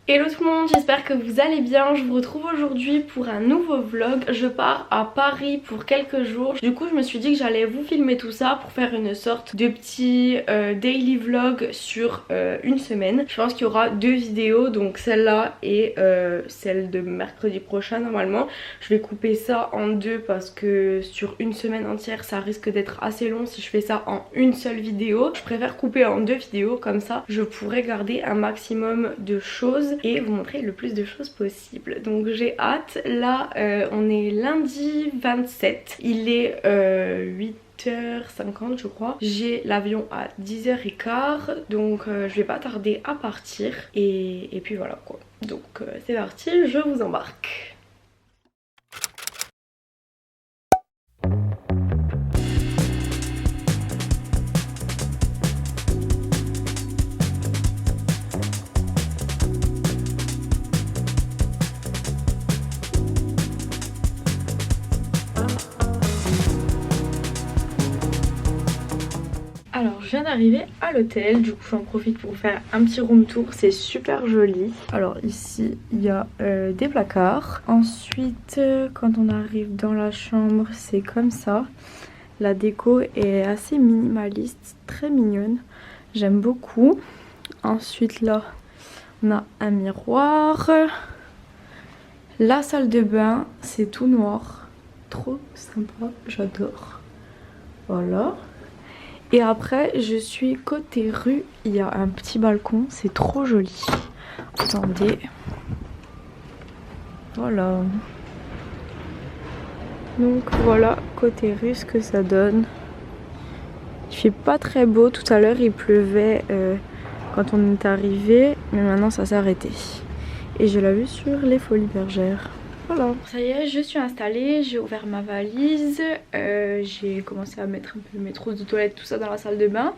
Hello tout le monde, j'espère que vous allez bien. Je vous retrouve aujourd'hui pour un nouveau vlog. Je pars à Paris pour quelques jours. Du coup je me suis dit que j'allais vous filmer tout ça pour faire une sorte de petit daily vlog sur une semaine. Je pense qu'il y aura deux vidéos, donc celle-là et celle de mercredi prochain normalement. Je vais couper ça en deux parce que sur une semaine entière ça risque d'être assez long si je fais ça en une seule vidéo. Je préfère couper en deux vidéos, comme ça je pourrai garder un maximum de choses et vous montrer le plus de choses possible. Donc j'ai hâte. Là on est lundi 27, il est 8h50 je crois. J'ai l'avion à 10h15, donc je vais pas tarder à partir et puis voilà quoi. Donc c'est parti, je vous embarque. Alors je viens d'arriver à l'hôtel, du coup j'en profite pour faire un petit room tour, c'est super joli. Alors ici il y a des placards. Ensuite quand on arrive dans la chambre c'est comme ça. La déco est assez minimaliste, très mignonne, j'aime beaucoup. Ensuite là on a un miroir. La salle de bain c'est tout noir, trop sympa, j'adore. Voilà. Et après je suis côté rue, il y a un petit balcon, c'est trop joli. Attendez. Voilà. Donc voilà côté rue ce que ça donne. Il fait pas très beau, tout à l'heure il pleuvait quand on est arrivé, mais maintenant ça s'est arrêté. Et je l'ai vu sur les Folies Bergères. Voilà. Ça y est, je suis installée, j'ai ouvert ma valise, j'ai commencé à mettre un peu mes trousses de toilette, tout ça dans la salle de bain.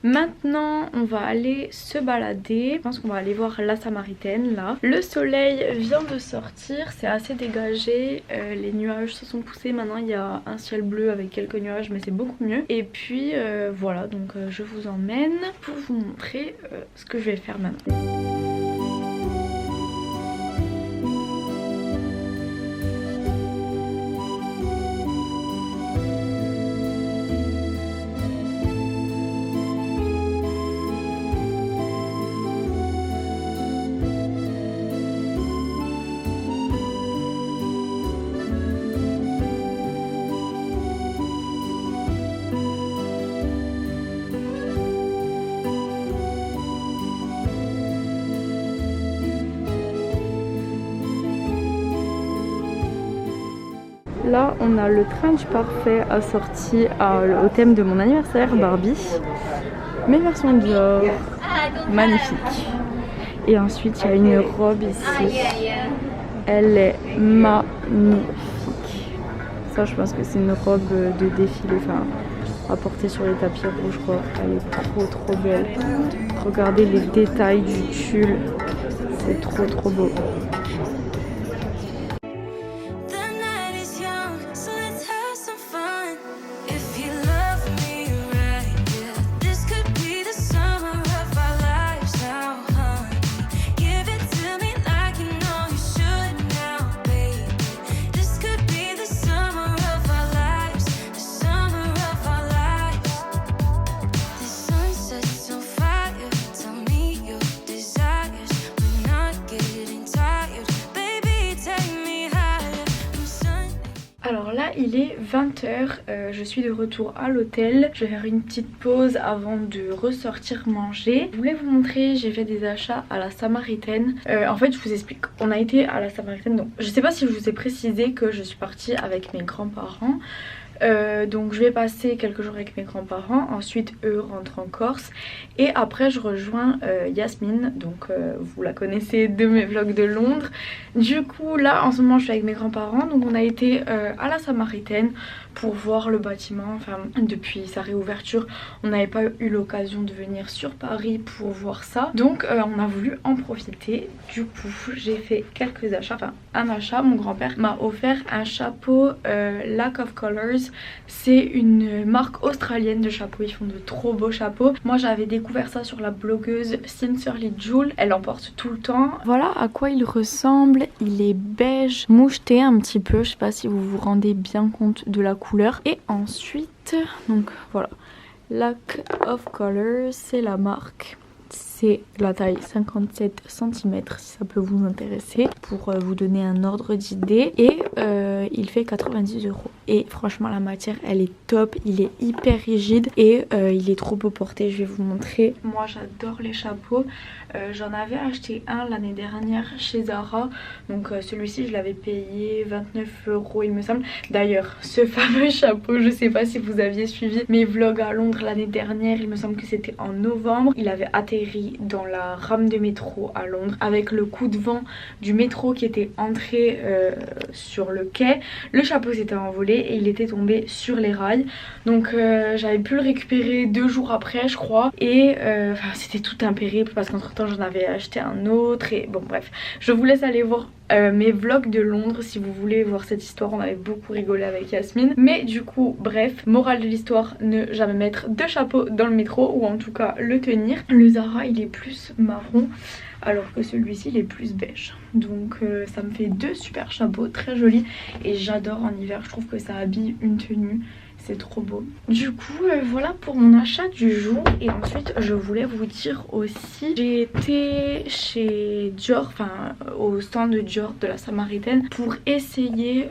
Maintenant on va aller se balader, je pense qu'on va aller voir la Samaritaine là. Le soleil vient de sortir, c'est assez dégagé, les nuages se sont poussés, maintenant il y a un ciel bleu avec quelques nuages mais c'est beaucoup mieux. Et puis voilà, donc je vous emmène pour vous montrer ce que je vais faire maintenant. Là on a le trench parfait assorti au thème de mon anniversaire Barbie. Mes versions Dior, magnifique. Et ensuite il y a une robe ici, elle est magnifique. Ça je pense que c'est une robe de défilé, enfin à porter sur les tapis rouges quoi. Elle est trop belle. Regardez les détails du tulle, c'est trop beau. Alors là il est 20h, je suis de retour à l'hôtel. Je vais faire une petite pause avant de ressortir manger. Je voulais vous montrer, j'ai fait des achats à la Samaritaine. En fait je vous explique, on a été à la Samaritaine, donc je sais pas si je vous ai précisé que je suis partie avec mes grands-parents. Donc je vais passer quelques jours avec mes grands-parents, ensuite eux rentrent en Corse et après je rejoins Yasmine, donc vous la connaissez de mes vlogs de Londres. Du coup là en ce moment je suis avec mes grands-parents, donc on a été à la Samaritaine. pour voir le bâtiment. Enfin, depuis sa réouverture, on n'avait pas eu l'occasion de venir sur Paris pour voir ça. Donc on a voulu en profiter. Du coup, j'ai fait quelques achats. Enfin, un achat. Mon grand-père m'a offert un chapeau Lack of Colors. C'est une marque australienne de chapeaux. Ils font de trop beaux chapeaux. Moi, j'avais découvert ça sur la blogueuse Sincerely Jewel. Elle en porte tout le temps. Voilà à quoi il ressemble. Il est beige moucheté un petit peu. Je sais pas si vous vous rendez bien compte de la couleur. Et ensuite, donc voilà, Lack of Colors, c'est la marque. C'est la taille 57 cm si ça peut vous intéresser, pour vous donner un ordre d'idée. Et il fait 90 €. Et franchement la matière elle est top, il est hyper rigide et il est trop beau porté. Je vais vous montrer. Moi j'adore les chapeaux. J'en avais acheté un l'année dernière chez Zara. Donc celui-ci je l'avais payé 29 € il me semble. D'ailleurs ce fameux chapeau, je sais pas si vous aviez suivi mes vlogs à Londres l'année dernière, il me semble que c'était en novembre. Il avait atterri dans la rame de métro à Londres avec le coup de vent du métro qui était entré sur le quai. Le chapeau s'était envolé et il était tombé sur les rails. Donc j'avais pu le récupérer 2 jours après je crois. Et c'était tout un périple parce qu'entre temps j'en avais acheté un autre. Et bon bref, je vous laisse aller voir mes vlogs de Londres si vous voulez voir cette histoire. On avait beaucoup rigolé avec Yasmine. Mais du coup bref, morale de l'histoire, ne jamais mettre de chapeau dans le métro, ou en tout cas le tenir. Le Zara il est plus marron alors que celui-ci il est plus beige. Donc ça me fait 2 super chapeaux très jolis et j'adore en hiver. Je trouve que ça habille une tenue. C'est trop beau. Du coup voilà pour mon achat du jour. Et ensuite je voulais vous dire aussi, j'ai été chez Dior, enfin au stand de Dior de la Samaritaine, pour essayer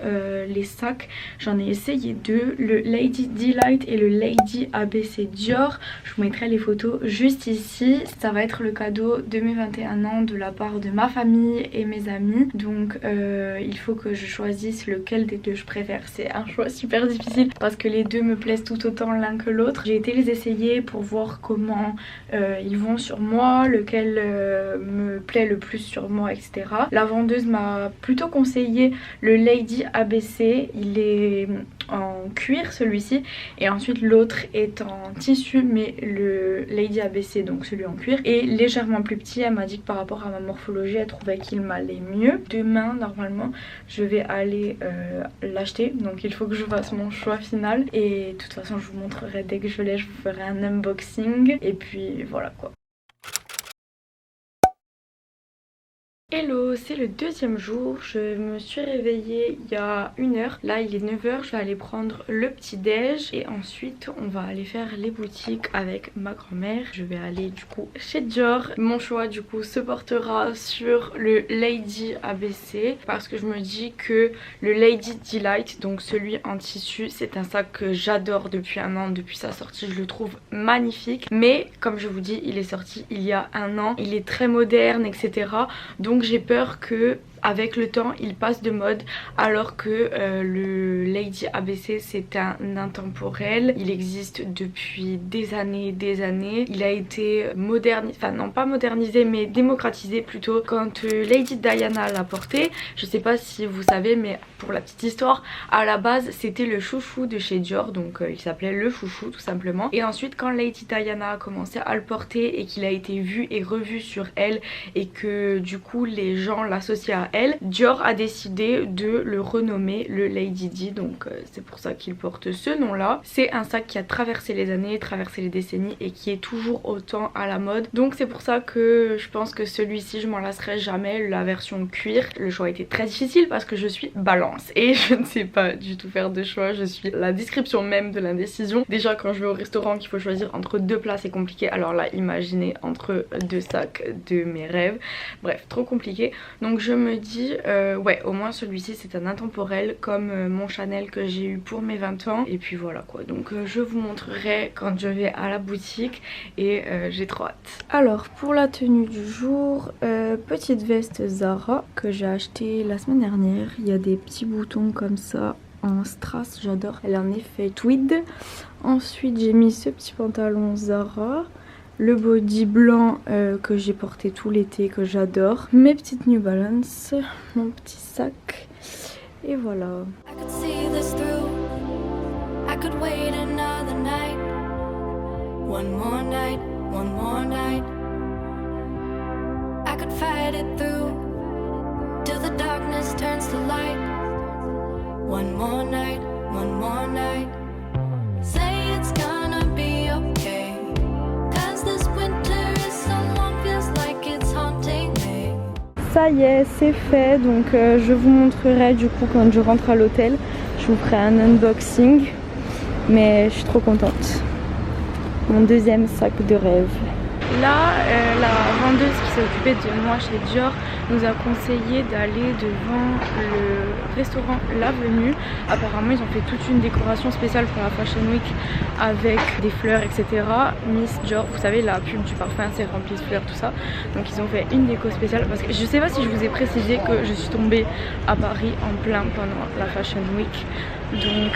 les sacs. J'en ai essayé 2, le Lady Delight et le Lady ABC Dior. Je vous mettrai les photos juste ici. Ça va être le cadeau de mes 21 ans de la part de ma famille et mes amis. Donc il faut que je choisisse lequel des deux je préfère. C'est un choix super difficile parce que les deux me plaisent tout autant l'un que l'autre. J'ai été les essayer pour voir comment ils vont sur moi, lequel me plaît le plus sur moi, etc. La vendeuse m'a plutôt conseillé le Lady ABC. Il est en cuir celui-ci, et ensuite l'autre est en tissu, mais le Lady ABC, donc celui en cuir, est légèrement plus petit. Elle m'a dit que par rapport à ma morphologie elle trouvait qu'il m'allait mieux. Demain normalement je vais aller l'acheter, donc il faut que je fasse mon choix final. Et de toute façon je vous montrerai dès que je l'ai, je vous ferai un unboxing. Et puis voilà quoi. Hello, c'est le deuxième jour, je me suis réveillée il y a 1 heure. Là il est 9 h, je vais aller prendre le petit déj et ensuite on va aller faire les boutiques avec ma grand-mère. Je vais aller du coup chez Dior. Mon choix du coup se portera sur le Lady ABC parce que je me dis que le Lady Delight, donc celui en tissu, c'est un sac que j'adore depuis 1 an, depuis sa sortie. Je le trouve magnifique, mais comme je vous dis il est sorti il y a 1 an, il est très moderne etc. Donc j'ai peur que avec le temps il passe de mode, alors que le Lady ABC c'est un intemporel. Il existe depuis des années. Il a été modernisé, enfin non pas modernisé mais démocratisé plutôt quand Lady Diana l'a porté. Je sais pas si vous savez, mais pour la petite histoire, à la base c'était le chouchou de chez Dior, donc il s'appelait le chouchou tout simplement. Et ensuite quand Lady Diana a commencé à le porter et qu'il a été vu et revu sur elle et que du coup les gens l'associaient à elle, Dior a décidé de le renommer le Lady D, donc c'est pour ça qu'il porte ce nom là. C'est un sac qui a traversé les années, traversé les décennies et qui est toujours autant à la mode, donc c'est pour ça que je pense que celui-ci je m'en lasserai jamais, la version cuir. Le choix était très difficile parce que je suis balance et je ne sais pas du tout faire de choix, je suis la description même de l'indécision. Déjà quand je vais au restaurant qu'il faut choisir entre 2 plats c'est compliqué, alors là imaginez entre 2 sacs de mes rêves. Bref, trop compliqué. Donc je me dis ouais, au moins celui-ci c'est un intemporel comme mon Chanel que j'ai eu pour mes 20 ans. Et puis voilà quoi, donc je vous montrerai quand je vais à la boutique et j'ai trop hâte. Alors pour la tenue du jour, petite veste Zara que j'ai acheté la semaine dernière. Il y a des petits boutons comme ça en strass, j'adore. Elle est en effet tweed. Ensuite j'ai mis ce petit pantalon Zara, le body blanc que j'ai porté tout l'été, que j'adore, mes petites New Balance, mon petit sac et voilà. could wait another night, one more night, one more night. I could fight it through till the darkness turns to light. One more night, one more night. Say it's gonna be okay, 'cause this winter is so long, feels like it's haunting me. Ça y est, c'est fait, donc je vous montrerai du coup quand je rentre à l'hôtel. Je vous ferai un unboxing, mais je suis trop contente. Mon deuxième sac de rêve. Là, la vendeuse qui s'est occupée de moi chez Dior nous a conseillé d'aller devant le restaurant L'Avenue. Apparemment, ils ont fait toute une décoration spéciale pour la Fashion Week avec des fleurs, etc. Miss Dior, vous savez, la pub du parfum, c'est rempli de fleurs, tout ça. Donc, ils ont fait une déco spéciale parce que je sais pas si je vous ai précisé que je suis tombée à Paris en plein pendant la Fashion Week. Donc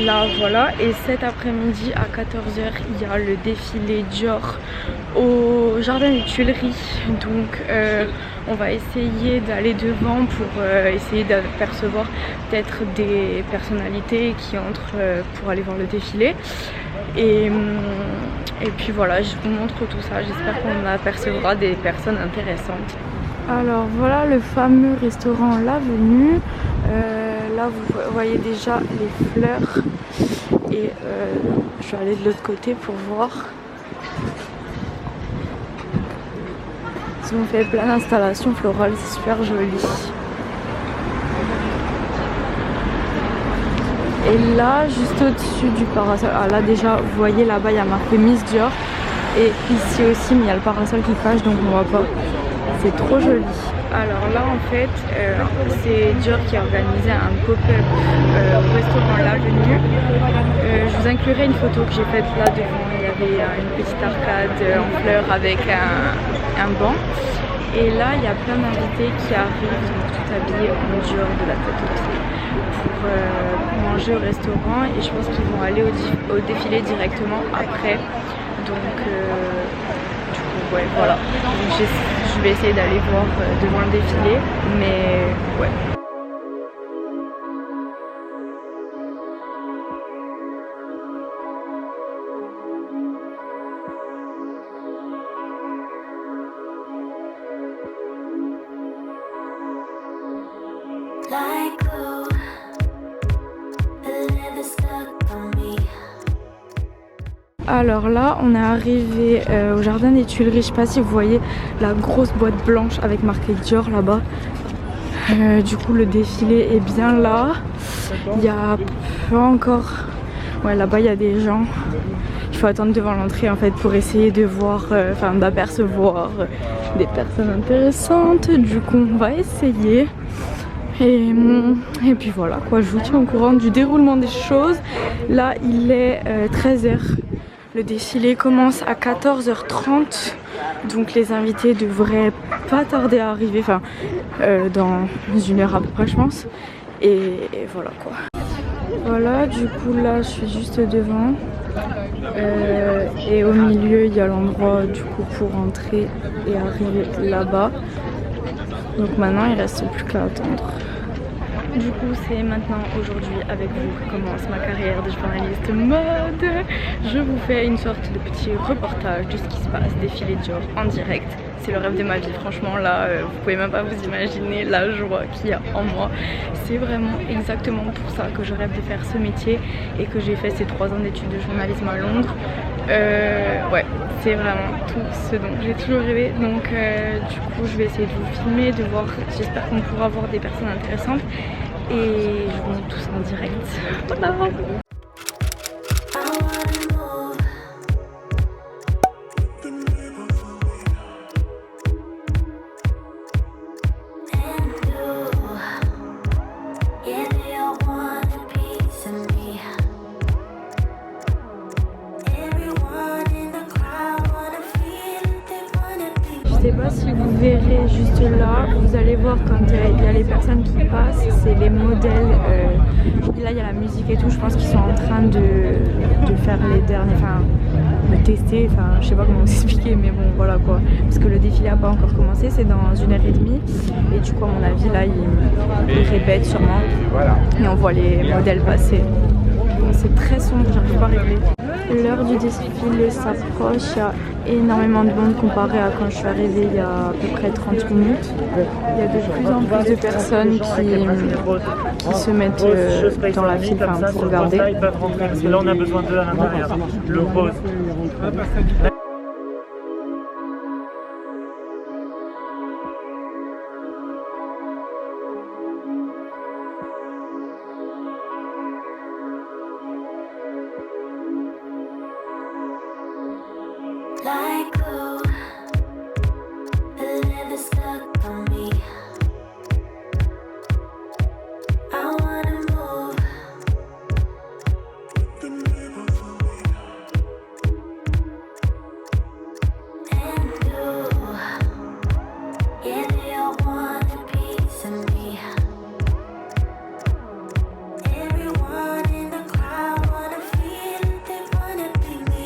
là voilà, et cet après-midi à 14h il y a le défilé Dior au jardin des Tuileries. Donc on va essayer d'aller devant pour essayer d'apercevoir peut-être des personnalités qui entrent pour aller voir le défilé. Et puis voilà, je vous montre tout ça, j'espère qu'on apercevra des personnes intéressantes. Alors voilà le fameux restaurant L'Avenue. Là vous voyez déjà les fleurs et je vais aller de l'autre côté pour voir. Ils ont fait plein d'installations florales, c'est super joli. Et là juste au-dessus du parasol, ah là déjà vous voyez là-bas il y a marqué Miss Dior. Et ici aussi mais il y a le parasol qui cache donc on voit pas. C'est trop joli. Alors là en fait c'est Dior qui a organisé un pop-up au restaurant L'Avenue. Je vous inclurai une photo que j'ai faite là devant. Il y avait une petite arcade en fleurs avec un banc. Et là il y a plein d'invités qui arrivent donc tout habillés en Dior de la tête aux pieds pour manger au restaurant. Et je pense qu'ils vont aller au défilé directement après. Donc ouais voilà, donc je vais essayer d'aller voir devant le défilé, mais ouais. Alors là on est arrivé au jardin des Tuileries, je sais pas si vous voyez la grosse boîte blanche avec marqué Dior là-bas. Du coup le défilé est bien là. Il y a pas encore... Ouais là-bas il y a des gens. Il faut attendre devant l'entrée en fait pour essayer de voir, enfin d'apercevoir des personnes intéressantes. Du coup on va essayer. Et puis voilà quoi, je vous tiens au courant du déroulement des choses. Là il est 13h. Le défilé commence à 14h30, donc les invités devraient pas tarder à arriver, enfin dans une heure à peu près je pense. Et voilà quoi. Voilà, du coup là je suis juste devant et au milieu il y a l'endroit du coup pour entrer et arriver là-bas. Donc maintenant il reste plus qu'à attendre. Du coup c'est maintenant aujourd'hui avec vous que commence ma carrière de journaliste mode. Je vous fais une sorte de petit reportage de ce qui se passe, défilé Dior en direct. C'est le rêve de ma vie, franchement là vous pouvez même pas vous imaginer la joie qu'il y a en moi. C'est vraiment exactement pour ça que je rêve de faire ce métier et que j'ai fait ces 3 ans d'études de journalisme à Londres. Ouais, c'est vraiment tout ce dont j'ai toujours rêvé. Donc du coup je vais essayer de vous filmer, de voir, j'espère qu'on pourra voir des personnes intéressantes. Et je vous montre tout ça en direct. Voilà. Je sais pas si vous verrez juste là, vous allez voir quand il y a les personnes qui passent, c'est les modèles, là il y a la musique et tout, je pense qu'ils sont en train de faire les derniers, enfin de tester, enfin je sais pas comment vous expliquer mais bon voilà quoi, parce que le défilé n'a pas encore commencé, c'est dans 1h30 et du coup à mon avis là ils répètent sûrement et on voit les modèles passer. c'est très sombre, j'arrive pas à régler. L'heure du défilé s'approche, il y a énormément de monde comparé à quand je suis arrivée il y a à peu près 30 minutes. Il y a de plus en plus de personnes qui se mettent dans la file pour regarder. Parce que là on a besoin d'eux à l'intérieur. Le rose. Like glue, the leather stuck on me. I wanna move. And you, yeah, they all want a piece of me. Everyone in the crowd wanna feel it, they wanna be me.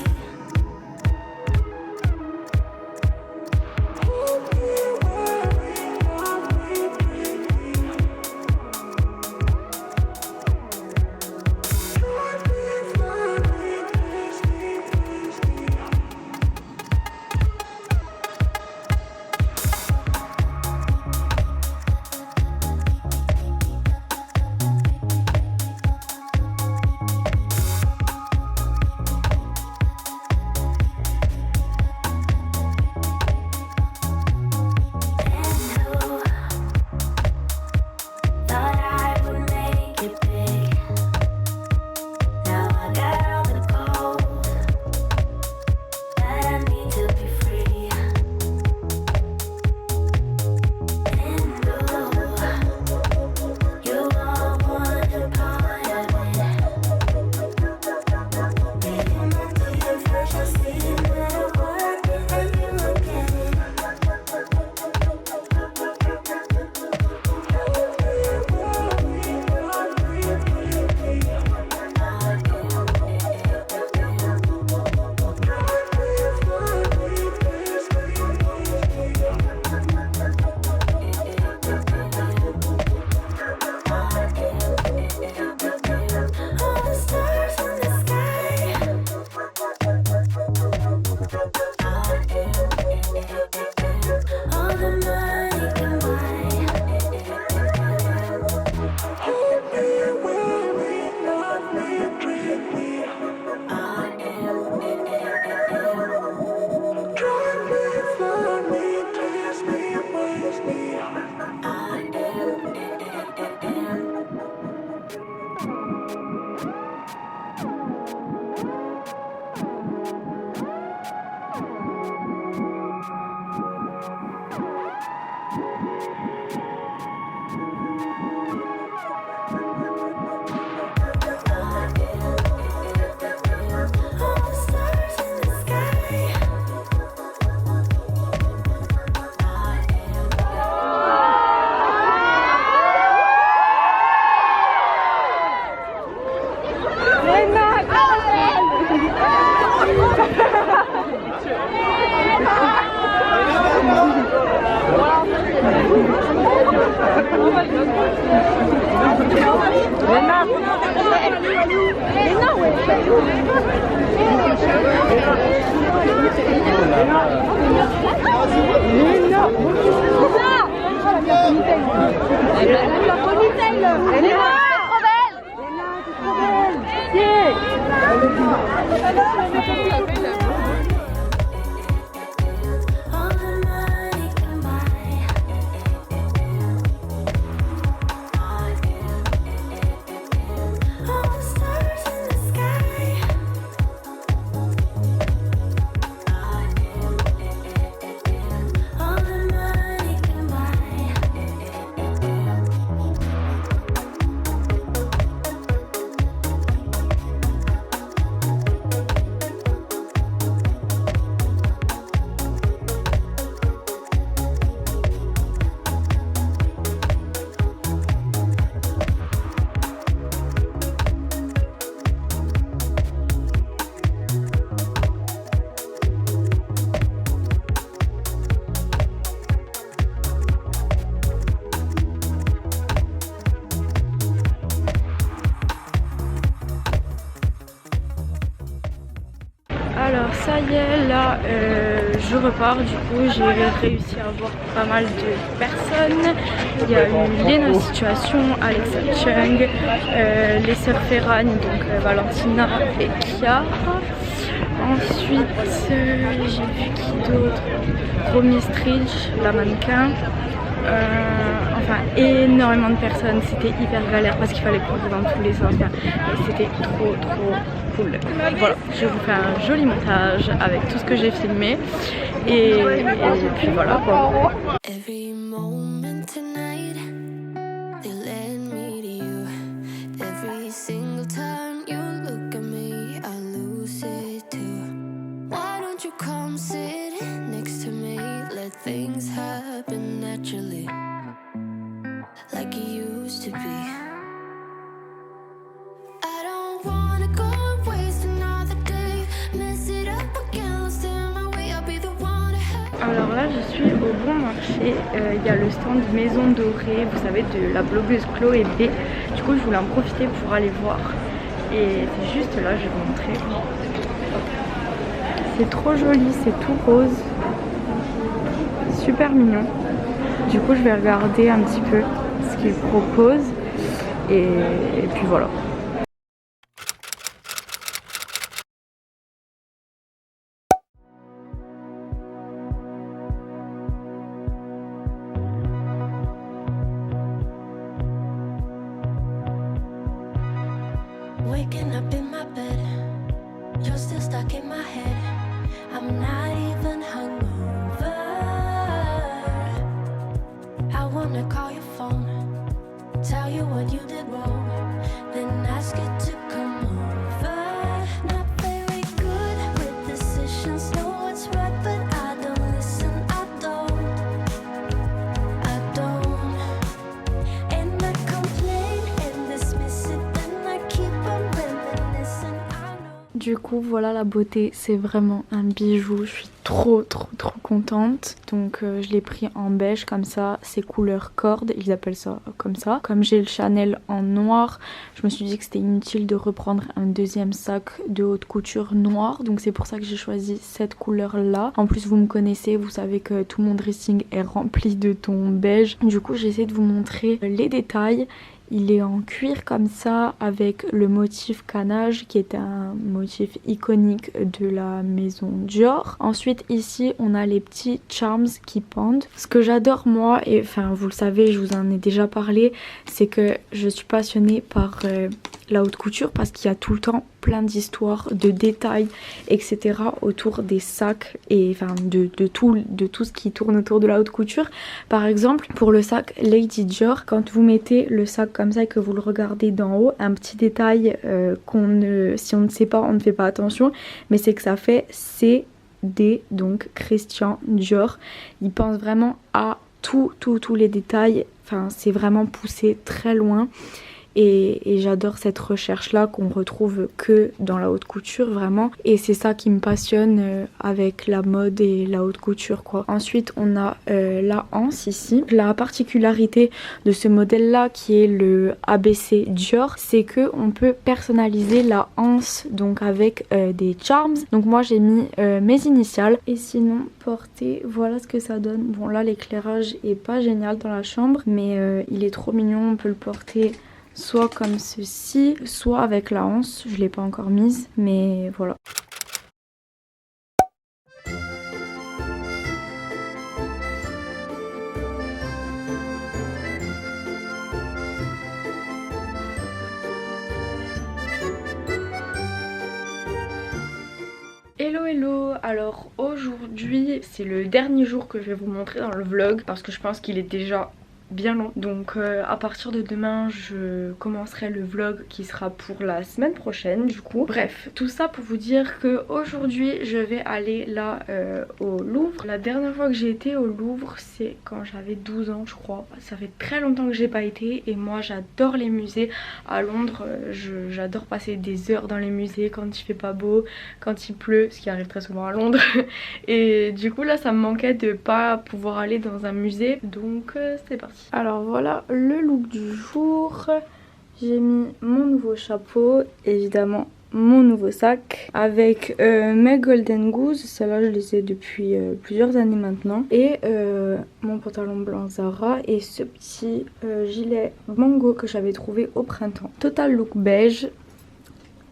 là je repars, du coup j'ai réussi à voir pas mal de personnes. Il y a eu Lena Situation, Alexa Chung, les sœurs Ferragne, donc Valentina et Chiara. Ensuite j'ai vu qui d'autre, Romy Stridge, la mannequin. Enfin énormément de personnes, c'était hyper galère parce qu'il fallait courir dans tous les sens, et c'était trop cool. Voilà, je vous fais un joli montage avec tout ce que j'ai filmé et puis voilà quoi. Every moment tonight, they led me to you. Every single time you look at me, I lose it too. Why don't you come sit next to me? Let things happen naturally, like it used to be. I don't wanna go and waste another day. Mess it up again, lost in my way. I'll be the one to have. Alors là je suis au Bon Marché, il y a le stand Maison Dorée, vous savez, de la blogueuse Chloé B. Du coup je voulais en profiter pour aller voir et c'est juste là, je vais vous montrer. C'est trop joli, c'est tout rose, super mignon. Du coup je vais regarder un petit peu ce qu'ils proposent et puis voilà. Waking up in my bed, you're still stuck in my head. I'm not even hungover. I wanna call your phone, tell you what you did wrong, then ask you to come over. Not very good with decisions, know what's right, but I don't listen. I don't. And I complain and dismiss it, then I keep on reminiscing. I know. Du coup voilà, la beauté, c'est vraiment un bijou, je suis trop contente. Donc je l'ai pris en beige comme ça, c'est couleur corde, ils appellent ça comme ça. Comme j'ai le Chanel en noir, je me suis dit que c'était inutile de reprendre un deuxième sac de haute couture noir, donc c'est pour ça que j'ai choisi cette couleur là. En plus vous me connaissez, vous savez que tout mon dressing est rempli de tons beige. Du coup j'essaie de vous montrer les détails. Il est en cuir comme ça avec le motif canage qui est un motif iconique de la maison Dior. Ensuite ici on a les petits charms qui pendent. Ce que j'adore moi, et enfin vous le savez, je vous en ai déjà parlé, c'est que je suis passionnée par la haute couture parce qu'il y a tout le temps plein d'histoires, de détails, etc. autour des sacs et enfin de tout ce qui tourne autour de la haute couture. Par exemple, pour le sac Lady Dior, quand vous mettez le sac comme ça et que vous le regardez d'en haut, un petit détail si on ne sait pas, on ne fait pas attention, mais c'est que ça fait CD, donc Christian Dior. Il pense vraiment à tous les détails, enfin c'est vraiment poussé très loin. Et j'adore cette recherche là qu'on retrouve que dans la haute couture vraiment, et c'est ça qui me passionne avec la mode et la haute couture quoi. Ensuite on a la anse ici. La particularité de ce modèle là qui est le ABC Dior, c'est que on peut personnaliser la anse donc avec des charms. Donc moi j'ai mis mes initiales, et sinon porté, voilà ce que ça donne. Bon là l'éclairage est pas génial dans la chambre, mais il est trop mignon. On peut le porter soit comme ceci, soit avec la anse. Je l'ai pas encore mise, mais voilà. Hello, alors aujourd'hui c'est le dernier jour que je vais vous montrer dans le vlog parce que je pense qu'il est déjà bien long. Donc à partir de demain je commencerai le vlog qui sera pour la semaine prochaine du coup. Bref, tout ça pour vous dire que aujourd'hui je vais aller là au Louvre. La dernière fois que j'ai été au Louvre c'est quand j'avais 12 ans je crois. Ça fait très longtemps que j'ai pas été, et moi j'adore les musées. À Londres j'adore passer des heures dans les musées quand il fait pas beau, quand il pleut, ce qui arrive très souvent à Londres. Et du coup là ça me manquait de pas pouvoir aller dans un musée, donc c'est parti. Alors voilà le look du jour. J'ai mis mon nouveau chapeau, évidemment mon nouveau sac avec mes Golden Goose, celle-là je les ai depuis plusieurs années maintenant, et mon pantalon blanc Zara et ce petit gilet Mango que j'avais trouvé au printemps. Total look beige,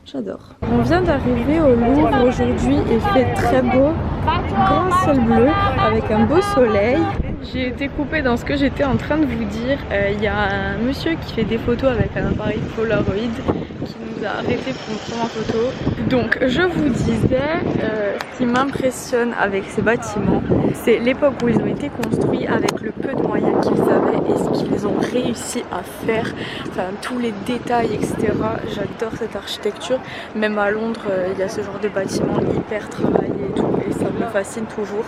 j'adore. On vient d'arriver au Louvre aujourd'hui, il fait très beau, grand ciel bleu avec un beau soleil. J'ai été coupée dans ce que j'étais en train de vous dire. Il y a un monsieur qui fait des photos avec un appareil Polaroid qui nous a arrêté pour nous prendre en photo. Donc je vous disais, ce qui m'impressionne avec ces bâtiments, c'est l'époque où ils ont été construits avec le peu de moyens qu'ils avaient et ce qu'ils ont réussi à faire, enfin tous les détails, etc. J'adore cette architecture. Même à Londres, il y a ce genre de bâtiments hyper travaillés et tout, et ça me fascine toujours.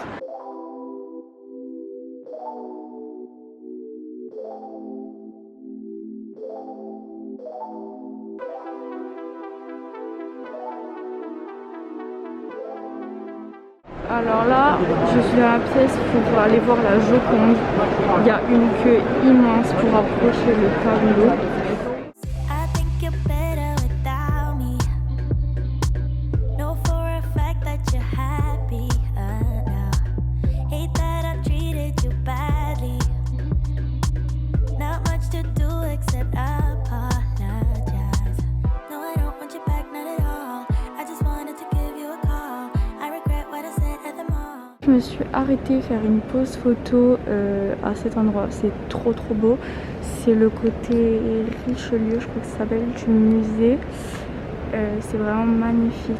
Alors là, je suis dans la pièce pour aller voir la Joconde. Il y a une queue immense pour approcher le tableau. Je me suis arrêtée faire une pause photo à cet endroit, c'est trop beau. C'est le côté Richelieu, je crois que ça s'appelle, du musée. C'est vraiment magnifique.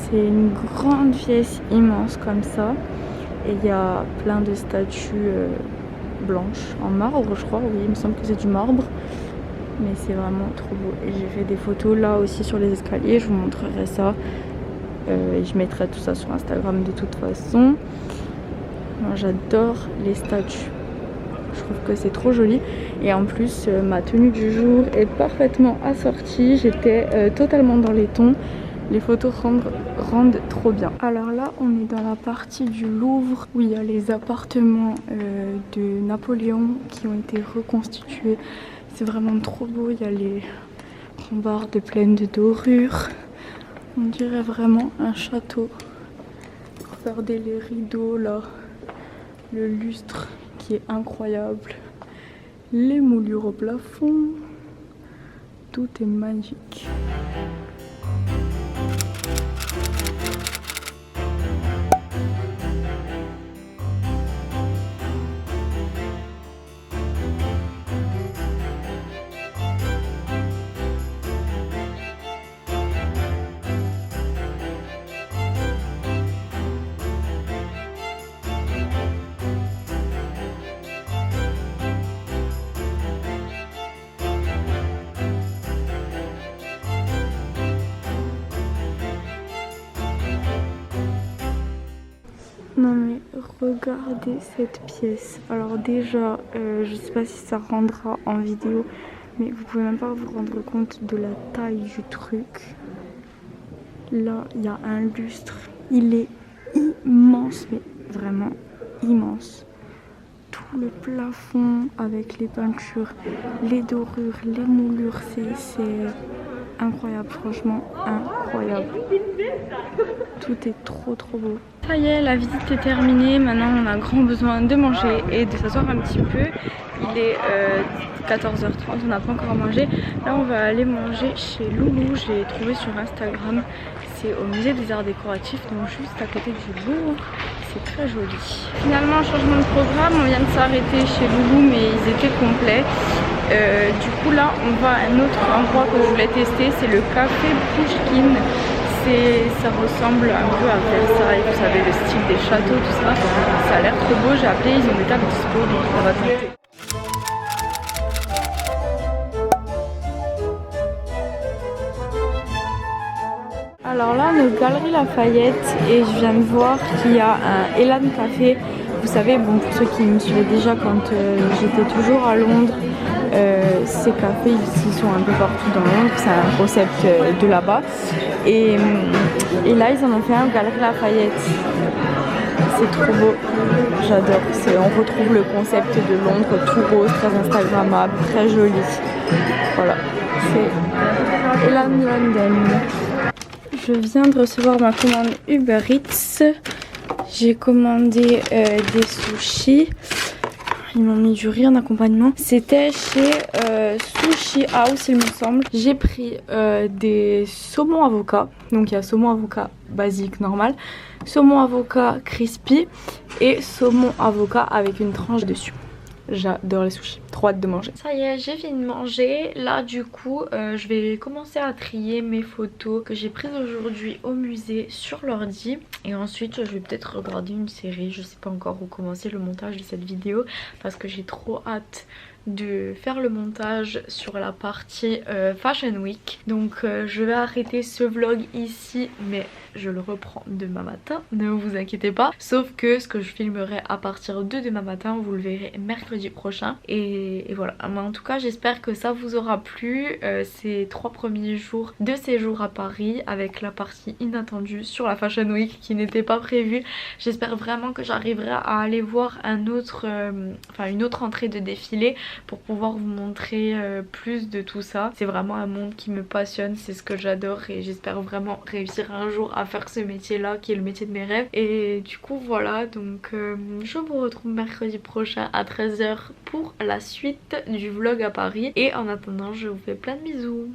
C'est une grande pièce immense comme ça. Et il y a plein de statues blanches en marbre, je crois. Oui, il me semble que c'est du marbre. Mais c'est vraiment trop beau. Et j'ai fait des photos là aussi sur les escaliers, je vous montrerai ça. Et je mettrai tout ça sur Instagram de toute façon. Moi j'adore les statues, je trouve que c'est trop joli. Et en plus ma tenue du jour est parfaitement assortie, j'étais totalement dans les tons. Les photos rendent trop bien. Alors là on est dans la partie du Louvre où il y a les appartements de Napoléon qui ont été reconstitués. C'est vraiment trop beau, il y a les rambardes pleines de dorures. On dirait vraiment un château. Regardez les rideaux là, le lustre qui est incroyable, les moulures au plafond, tout est magique. Non mais regardez cette pièce. Alors déjà, je sais pas si ça rendra en vidéo, mais vous pouvez même pas vous rendre compte de la taille du truc. Là, il y a un lustre. Il est immense, mais vraiment immense. Tout le plafond avec les peintures, les dorures, les moulures, c'est incroyable, franchement incroyable. Tout est trop beau. Ça y est, la visite est terminée. Maintenant on a grand besoin de manger et de s'asseoir un petit peu. Il est 14h30, on n'a pas encore mangé. Là on va aller manger chez Loulou, j'ai trouvé sur Instagram. C'est au musée des arts décoratifs, donc juste à côté du Louvre. C'est très joli. Finalement, changement de programme, on vient de s'arrêter chez Loulou, mais ils étaient complets. Du coup là, on va à un autre endroit que je voulais tester, c'est le café Pouchkine. Ça ressemble un peu à Versailles, vous savez, le style des châteaux, tout ça. Ça a l'air trop beau, j'ai appelé, ils ont des tables dispo, donc on va tenter. Alors là, on est aux Galeries Lafayette et je viens de voir qu'il y a un Elan Café. Vous savez, bon, pour ceux qui me suivaient déjà quand j'étais toujours à Londres, ces cafés ici sont un peu partout dans Londres, c'est un concept de là-bas. Et là, ils en ont fait un aux Galeries Lafayette. C'est trop beau, j'adore. On retrouve le concept de Londres, tout rose, très instagrammable, très joli. Voilà, c'est Elan London. Je viens de recevoir ma commande Uber Eats. J'ai commandé des sushis. Ils m'ont mis du riz en accompagnement. C'était chez Sushi House il me semble. J'ai pris des saumons avocat. Donc il y a saumon avocat basique normal, saumon avocat crispy et saumon avocat avec une tranche dessus. J'adore les sushis, trop hâte de manger. Ça y est, j'ai fini de manger. Là du coup je vais commencer à trier mes photos que j'ai prises aujourd'hui au musée sur l'ordi. Et ensuite je vais peut-être regarder une série. Je sais pas encore où commencer le montage de cette vidéo parce que j'ai trop hâte de faire le montage sur la partie Fashion Week. Donc je vais arrêter ce vlog ici, mais je le reprends demain matin, ne vous inquiétez pas. Sauf que ce que je filmerai à partir de demain matin, vous le verrez mercredi prochain. Et voilà, mais en tout cas j'espère que ça vous aura plu ces 3 premiers jours de séjour à Paris avec la partie inattendue sur la Fashion Week qui n'était pas prévue. J'espère vraiment que j'arriverai à aller voir une autre entrée de défilé pour pouvoir vous montrer plus de tout ça. C'est vraiment un monde qui me passionne, c'est ce que j'adore et j'espère vraiment réussir un jour à faire ce métier là qui est le métier de mes rêves. Et du coup voilà, donc je vous retrouve mercredi prochain à 13 h pour la suite du vlog à Paris. Et en attendant je vous fais plein de bisous.